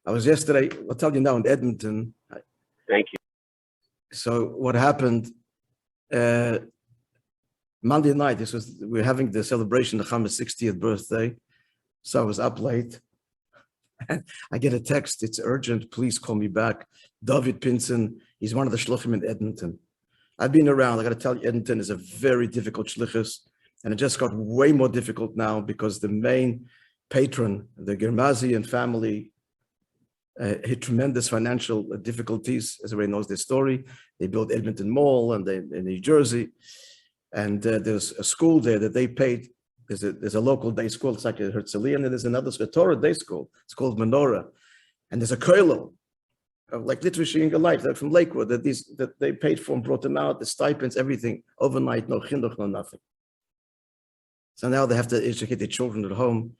I was yesterday, I'll tell you now, in Edmonton. Thank you. So what happened, Monday night, we were having the celebration of Chama's 60th birthday. So I was up late. And I get a text, it's urgent, please call me back. David Pinson, he's one of the shluchim in Edmonton. I've been around, I got to tell you, Edmonton is a very difficult shlichus, and it just got way more difficult now because the main patron, the Germazian family, hit tremendous financial difficulties. As everybody knows their story. They built Edmonton Mall and in New Jersey, and there's a school there that they paid. There's a local day school, it's like a Herzliya, and there's another Torah day school. It's called Menorah, and there's a kollel, like literally in life, they're from Lakewood, that they paid for and brought them out, the stipends, everything, overnight, no chinuch, no nothing. So now they have to educate their children at home.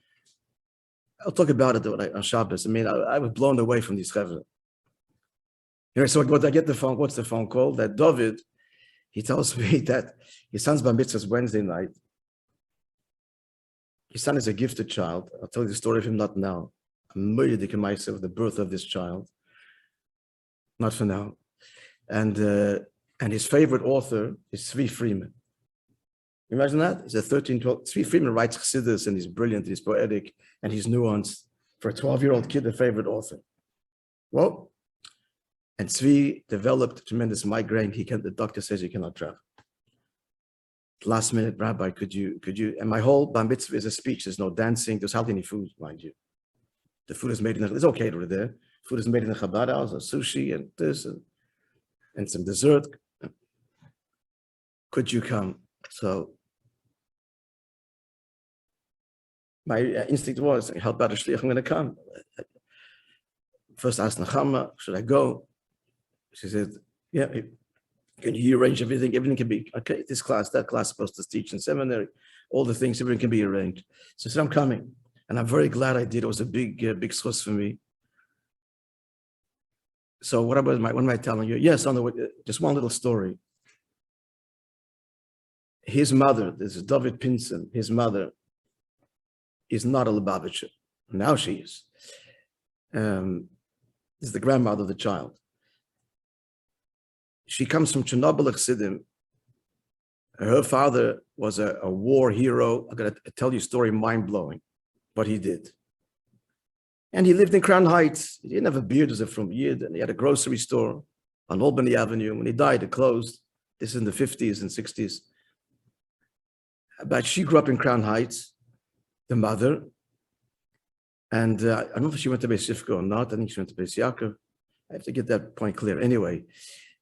I'll talk about it on Shabbos. I mean, I was blown away from these chevra. So what I get the phone, what's the phone call? That David, he tells me that his son's bar mitzvah is Wednesday night. His son is a gifted child. I'll tell you the story of him not now. I'm murdered in myself the birth of this child. Not for now. And his favorite author is Tzvi Freeman. Imagine that? He's a 13, 12. Tzvi Freeman writes chassidus and he's brilliant, he's poetic, and he's nuanced. For a 12-year-old kid, a favorite author. Well, and Tzvi developed tremendous migraine. The doctor says he cannot travel. Last minute, Rabbi, could you, and my whole bar mitzvah is a speech. There's no dancing, there's hardly any food, mind you. The food is made it's okay over there. Food is made in the Chabad house, sushi and this, and some dessert. Could you come? So my instinct was, help out a shliach, I'm going to come. First I asked Nechama, should I go? She said, yeah, can you arrange everything? Everything can be, okay, this class, that class, supposed to teach in seminary, all the things, everything can be arranged. So I said, I'm coming. And I'm very glad I did. It was a big schus for me. So what am I telling you? Yes, on the way, just one little story. His mother, this is David Pinson, his mother is not a Lubavitcher. Now she is. Is the grandmother of the child. She comes from Chernobyl Chassidim. Her father was a war hero. I'm going to tell you a story, mind-blowing, what he did. And he lived in Crown Heights. He didn't have a beard as a from Yid, and he had a grocery store on Albany Avenue. When he died, it closed. This is in the 50s and 60s. But she grew up in Crown Heights, the mother. And I don't know if she went to Beis Shifka or not. I think she went to Beis Yaakov. I have to get that point clear. Anyway,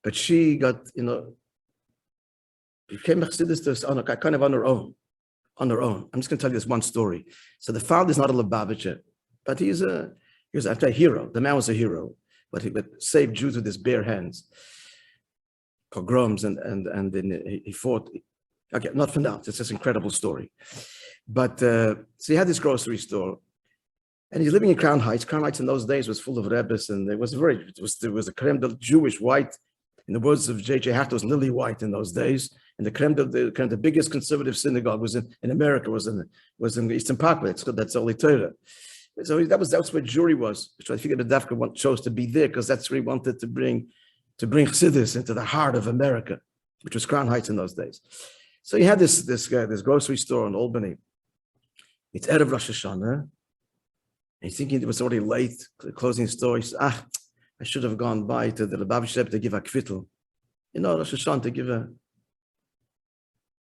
but she got, became a chassidus kind of on her own. I'm just going to tell you this one story. So the father is not a Lubavitcher, but he was a hero. The man was a hero, but he saved Jews with his bare hands. Pogroms and then he fought. Okay, not for now. It's just an incredible story. But so he had this grocery store, and he's living in Crown Heights. Crown Heights in those days was full of rebbes, and there was a creme de Jewish white. In the words of J.J. Hacht, it was lily white in those days. And the biggest conservative synagogue was in America, was in Eastern Parkway. That's only Torah. So that's where Jewry was. So I figured the Dafka chose to be there because that's where he wanted to bring Chassidus into the heart of America, which was Crown Heights in those days. So he had this grocery store in Albany. It's Erev Rosh Hashanah. And he's thinking it was already late, closing the store. He said, I should have gone by to the Lubavitcher to give a kvittel. Rosh Hashanah to give a...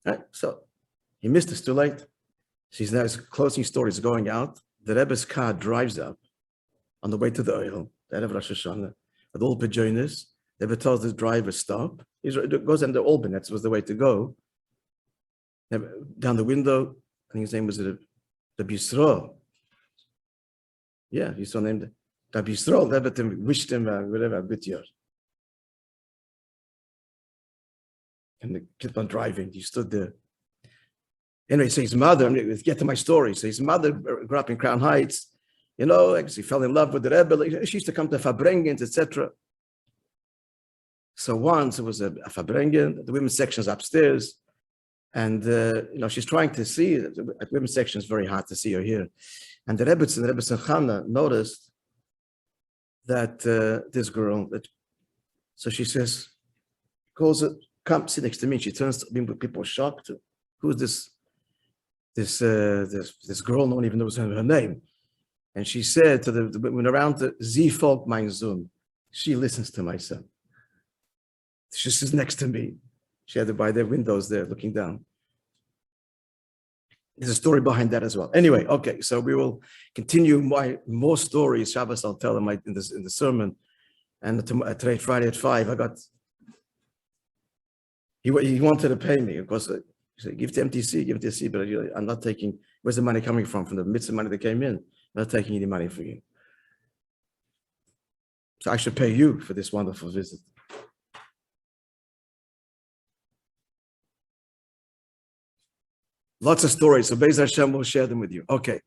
Right? So he missed it, too late. She's now, his closing store is going out. The Rebbe's car drives up on the way to the oil, the Erev Rosh Hashanah, with all pajoinas. The Rebbe tells the driver, stop. He goes into Albany, that was the way to go. Down the window, I think his name was the Bistro. Yeah, he's so named the Bistro. The Rebbe wished him whatever, a bit year. And they kept on driving. He stood there. Anyway, so his mother, let's get to my story. So his mother grew up in Crown Heights, he fell in love with the Rebbe. She used to come to Fabrengens, etc. So once it was a Fabrengen, the women's section is upstairs. And, she's trying to see, at women's section, it's very hard to see or hear. And the Rebbe Chana noticed that this girl, so she says, calls it, come sit next to me. She turns to me, people are shocked. Who's this girl? No one even knows her name. And she said to when around the Sie folgt mein Sohn, she listens to my son. She sits next to me. She had to by their windows there looking down. There's a story behind that as well. Anyway, okay, so we will continue more stories. Shabbos, I'll tell them in the sermon. And today, Friday at 5, I got, he wanted to pay me. Of course, he said, give to MTC, give to MTC, but I'm not taking, where's the money coming from? From the mitzvah money that came in. I'm not taking any money for you. So I should pay you for this wonderful visit. Lots of stories. So Be'ez Hashem will share them with you. Okay.